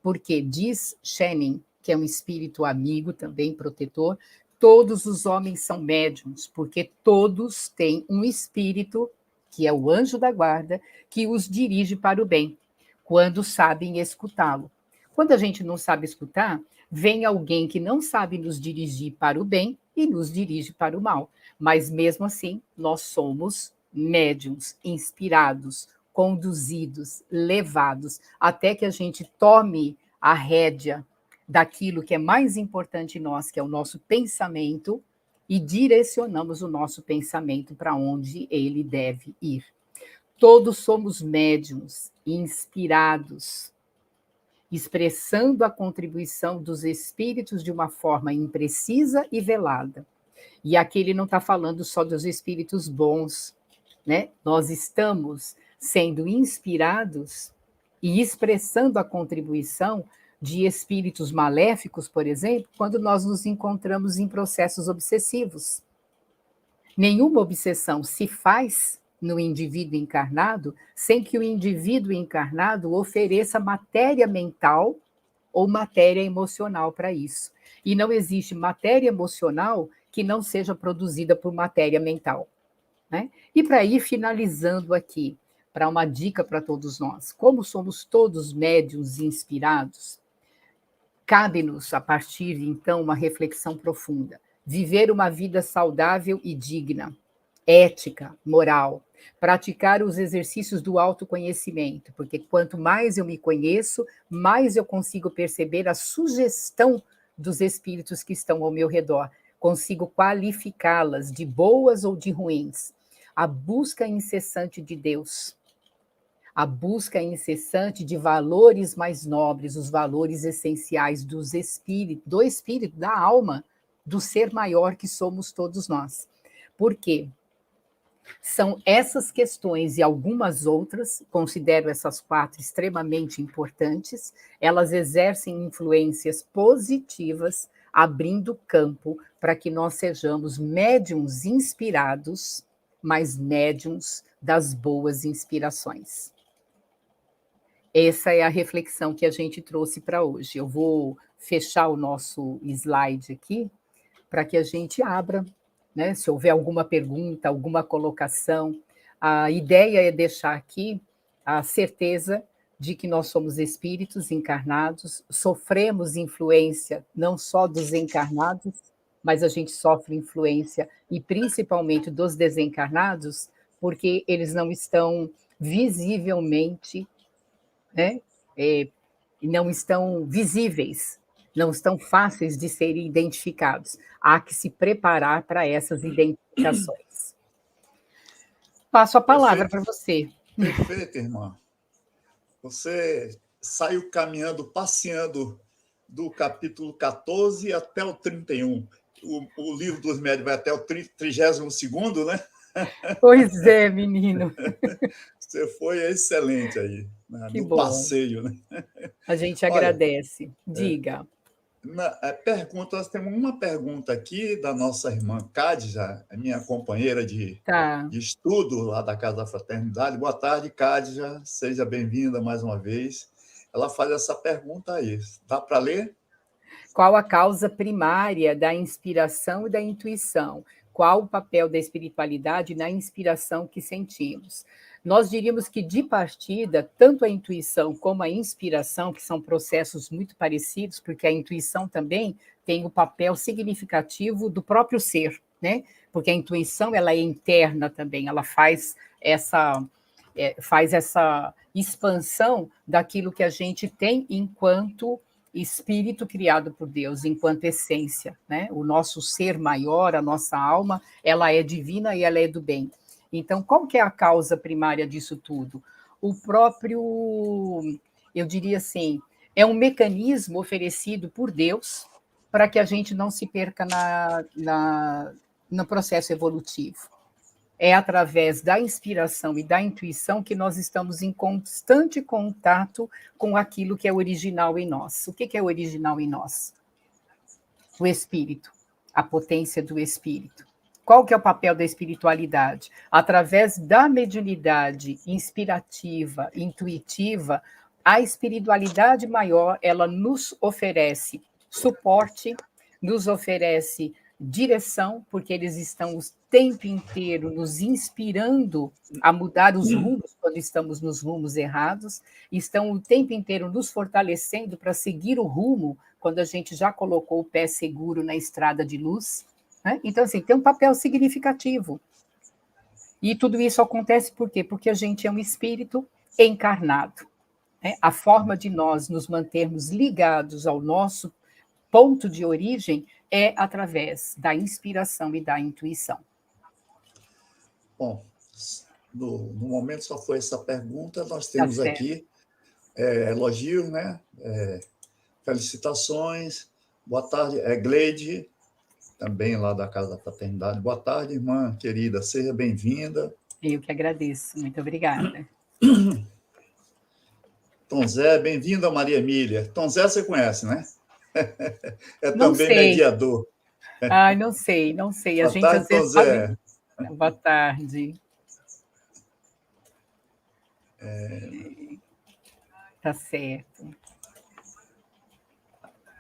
Porque diz Schelling, que é um espírito amigo também, protetor, todos os homens são médiums, porque todos têm um espírito, que é o anjo da guarda, que os dirige para o bem, quando sabem escutá-lo. Quando a gente não sabe escutar, vem alguém que não sabe nos dirigir para o bem e nos dirige para o mal. Mas, mesmo assim, nós somos médiums, inspirados, conduzidos, levados, até que a gente tome a rédea daquilo que é mais importante em nós, que é o nosso pensamento, e direcionamos o nosso pensamento para onde ele deve ir. Todos somos médiuns, inspirados, expressando a contribuição dos espíritos de uma forma imprecisa e velada. E aqui ele não está falando só dos espíritos bons, né? Nós estamos sendo inspirados e expressando a contribuição de espíritos maléficos, por exemplo, quando nós nos encontramos em processos obsessivos. Nenhuma obsessão se faz no indivíduo encarnado sem que o indivíduo encarnado ofereça matéria mental ou matéria emocional para isso. E não existe matéria emocional que não seja produzida por matéria mental, né? E para ir finalizando aqui, para uma dica para todos nós, como somos todos médiuns inspirados, cabe-nos, a partir de então, uma reflexão profunda. Viver uma vida saudável e digna, ética, moral, praticar os exercícios do autoconhecimento, porque quanto mais eu me conheço, mais eu consigo perceber a sugestão dos espíritos que estão ao meu redor, consigo qualificá-las de boas ou de ruins. A busca incessante de Deus, a busca incessante de valores mais nobres, os valores essenciais do espírito, da alma, do ser maior que somos todos nós. Por quê? São essas questões e algumas outras, considero essas 4 extremamente importantes, elas exercem influências positivas, abrindo campo para que nós sejamos médiuns inspirados, mas médiuns das boas inspirações. Essa é a reflexão que a gente trouxe para hoje. Eu vou fechar o nosso slide aqui para que a gente abra, né? Se houver alguma pergunta, alguma colocação. A ideia é deixar aqui a certeza de que nós somos espíritos encarnados, sofremos influência não só dos encarnados, mas a gente sofre influência, e principalmente dos desencarnados, porque eles não estão visivelmente, né, não estão visíveis, não estão fáceis de serem identificados. Há que se preparar para essas identificações. Passo a palavra para você. Perfeito, irmã. Você saiu caminhando, passeando do capítulo 14 até o 31. O livro dos médios vai até o 32º, né? Pois é, menino. Você foi excelente aí, né? No bom. passeio, né? A gente agradece. Diga. Nós temos uma pergunta aqui da nossa irmã Cádija, minha companheira de estudo lá da Casa da Fraternidade. Boa tarde, Cádija. Seja bem-vinda mais uma vez. Ela faz essa pergunta aí. Dá para ler? Qual a causa primária da inspiração e da intuição? Qual o papel da espiritualidade na inspiração que sentimos? Nós diríamos que, de partida, tanto a intuição como a inspiração, que são processos muito parecidos, porque a intuição também tem o papel significativo do próprio ser, né? Porque a intuição ela é interna também, ela faz essa expansão daquilo que a gente tem enquanto espírito criado por Deus, enquanto essência, né? O nosso ser maior, a nossa alma, ela é divina e ela é do bem. Então, qual que é a causa primária disso tudo? O próprio, eu diria assim, é um mecanismo oferecido por Deus para que a gente não se perca no processo evolutivo. É através da inspiração e da intuição que nós estamos em constante contato com aquilo que é original em nós. O que é original em nós? O espírito, a potência do espírito. Qual que é o papel da espiritualidade? Através da mediunidade inspirativa, intuitiva, a espiritualidade maior, ela nos oferece suporte, nos oferece direção, porque eles estão o tempo inteiro nos inspirando a mudar os rumos quando estamos nos rumos errados, estão o tempo inteiro nos fortalecendo para seguir o rumo quando a gente já colocou o pé seguro na estrada de luz. Então, assim, tem um papel significativo. E tudo isso acontece por quê? Porque a gente é um espírito encarnado. A forma de nós nos mantermos ligados ao nosso ponto de origem é através da inspiração e da intuição. Bom, no momento só foi essa pergunta, nós temos aqui elogios, né? Felicitações. Boa tarde, Gleide, também lá da Casa da Fraternidade. Boa tarde, irmã querida, seja bem-vinda. Eu que agradeço, muito obrigada. Tom Zé, bem-vindo a Maria Emília. Tom Zé você conhece, né? Não também sei. mediador. Ai, não sei. Boa tarde, Tom Zé. Boa tarde. Tá certo.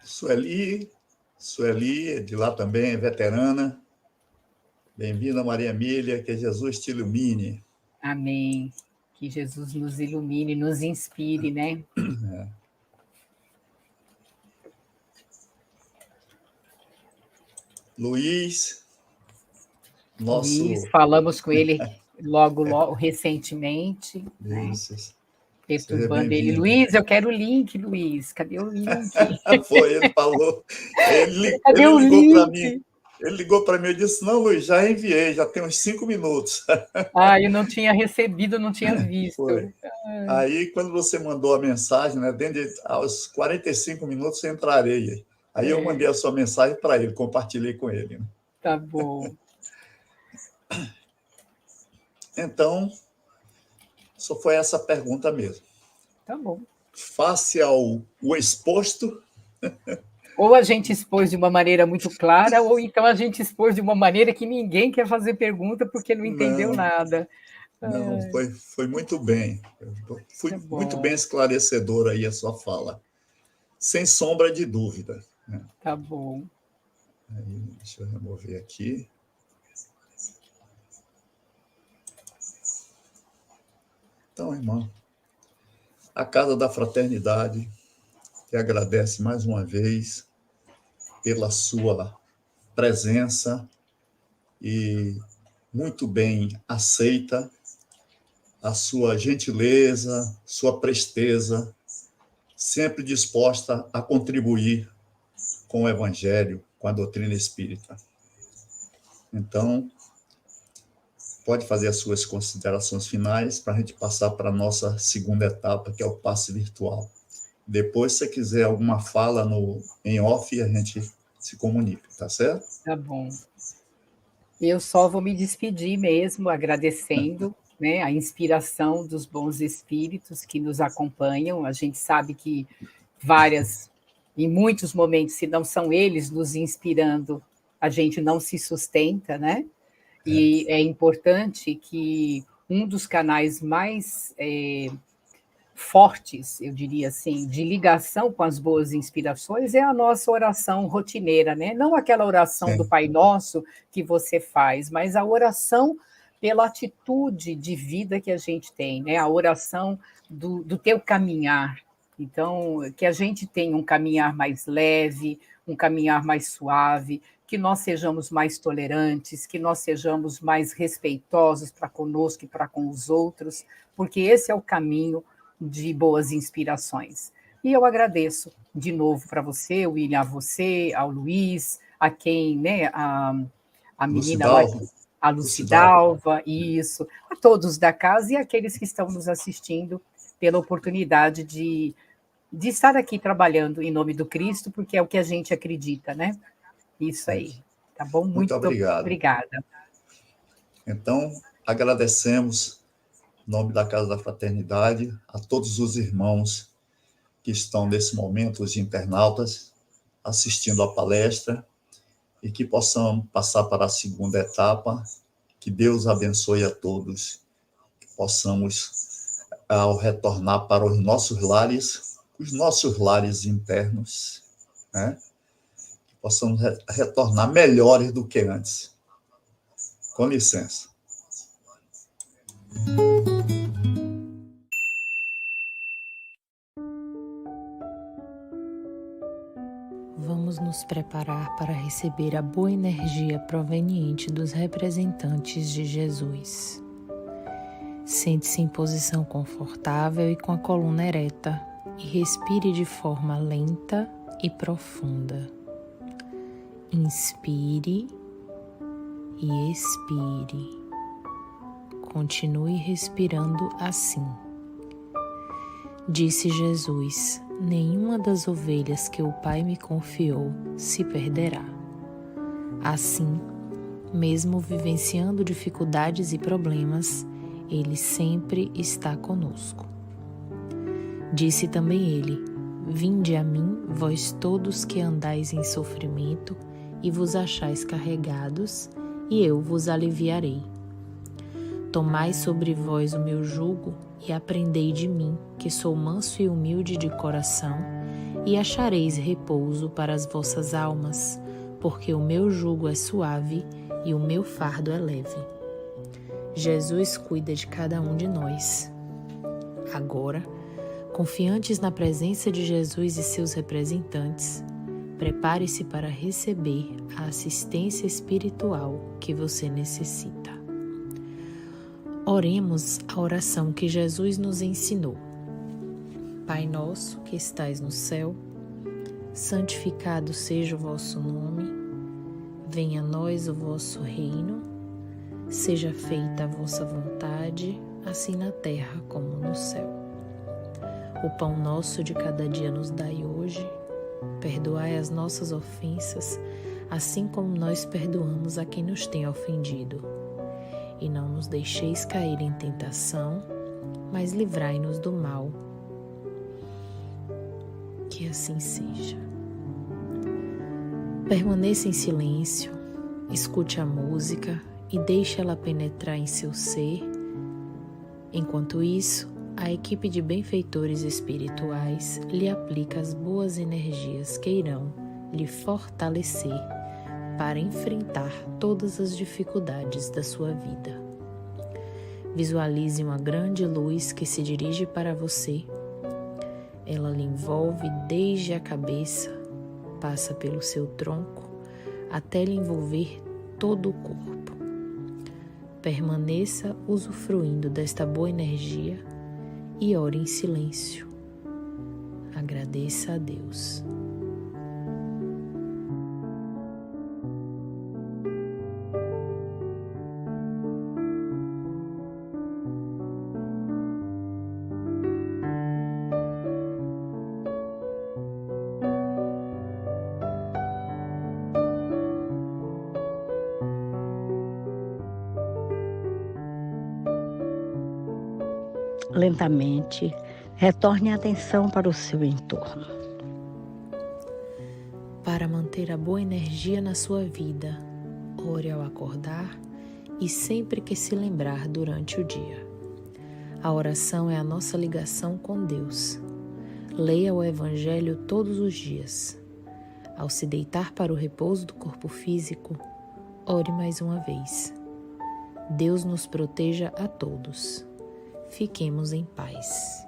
Sueli, de lá também, veterana. Bem-vinda, Maria Emília, que Jesus te ilumine. Amém. Que Jesus nos ilumine, nos inspire, né? Luiz, Luiz, falamos com ele logo recentemente, isso. Né? Perturbando ele. Luiz, eu quero o link, Luiz. Cadê o link? Foi, ele falou. Cadê o ligou para link? mim. Ele ligou para mim e disse: não, Luiz, já enviei, já tem uns 5 minutos. Eu não tinha recebido, não tinha visto. Foi. Aí, quando você mandou a mensagem, né, aos 45 minutos eu entrarei. Aí eu mandei a sua mensagem para ele, compartilhei com ele. Né? Tá bom. Então, só foi essa pergunta mesmo. Tá bom. Face ao exposto. Ou a gente expôs de uma maneira muito clara, ou então a gente expôs de uma maneira que ninguém quer fazer pergunta porque não entendeu nada. Não, foi muito bem. Muito bem esclarecedora aí a sua fala. Sem sombra de dúvida. Né? Tá bom. Aí, deixa eu remover aqui. Então, irmão, a Casa da Fraternidade que agradece mais uma vez pela sua presença e muito bem aceita a sua gentileza, sua presteza, sempre disposta a contribuir com o Evangelho, com a doutrina espírita. Então, pode fazer as suas considerações finais para a gente passar para a nossa segunda etapa, que é o passe virtual. Depois, se você quiser alguma fala em off, a gente se comunica, tá certo? Tá bom. Eu só vou me despedir mesmo, agradecendo né, a inspiração dos bons espíritos que nos acompanham. A gente sabe que em muitos momentos, se não são eles nos inspirando, a gente não se sustenta, né? E é importante que um dos canais mais fortes, eu diria assim, de ligação com as boas inspirações é a nossa oração rotineira, né? Não aquela oração do Pai Nosso que você faz, mas a oração pela atitude de vida que a gente tem, né? A oração do teu caminhar. Então, que a gente tenha um caminhar mais leve, um caminhar mais suave, que nós sejamos mais tolerantes, que nós sejamos mais respeitosos para conosco e para com os outros, porque esse é o caminho de boas inspirações. E eu agradeço de novo para você, William, a você, ao Luiz, a quem, né, a menina lá, a Lucidalva, isso, a todos da casa e aqueles que estão nos assistindo pela oportunidade de estar aqui trabalhando em nome do Cristo, porque é o que a gente acredita, né? Isso aí, tá bom? Muito obrigado. Obrigada. Então, agradecemos em nome da Casa da Fraternidade, a todos os irmãos que estão nesse momento, os internautas, assistindo a palestra, e que possamos passar para a segunda etapa, que Deus abençoe a todos, que possamos, ao retornar para os nossos lares internos, né? Que possamos retornar melhores do que antes. Com licença. Vamos nos preparar para receber a boa energia proveniente dos representantes de Jesus. Sente-se em posição confortável e com a coluna ereta e respire de forma lenta e profunda. Inspire e expire. Continue respirando assim. Disse Jesus: nenhuma das ovelhas que o Pai me confiou se perderá. Assim, mesmo vivenciando dificuldades e problemas, Ele sempre está conosco. Disse também Ele: vinde a mim, vós todos que andais em sofrimento e vos achais carregados, e eu vos aliviarei. Tomai sobre vós o meu jugo e aprendei de mim, que sou manso e humilde de coração, e achareis repouso para as vossas almas, porque o meu jugo é suave e o meu fardo é leve. Jesus cuida de cada um de nós. Agora, confiantes na presença de Jesus e seus representantes, prepare-se para receber a assistência espiritual que você necessita. Oremos a oração que Jesus nos ensinou. Pai nosso que estais no céu, santificado seja o vosso nome, venha a nós o vosso reino, seja feita a vossa vontade, assim na terra como no céu. O pão nosso de cada dia nos dai hoje, perdoai as nossas ofensas, assim como nós perdoamos a quem nos tem ofendido. E não nos deixeis cair em tentação, mas livrai-nos do mal. Que assim seja. Permaneça em silêncio, escute a música e deixe ela penetrar em seu ser. Enquanto isso, a equipe de benfeitores espirituais lhe aplica as boas energias que irão lhe fortalecer para enfrentar todas as dificuldades da sua vida. Visualize uma grande luz que se dirige para você. Ela lhe envolve desde a cabeça, passa pelo seu tronco, até lhe envolver todo o corpo. Permaneça usufruindo desta boa energia e ore em silêncio. Agradeça a Deus. Lentamente, retorne a atenção para o seu entorno. Para manter a boa energia na sua vida, ore ao acordar e sempre que se lembrar durante o dia. A oração é a nossa ligação com Deus. Leia o Evangelho todos os dias. Ao se deitar para o repouso do corpo físico, ore mais uma vez. Deus nos proteja a todos. Fiquemos em paz.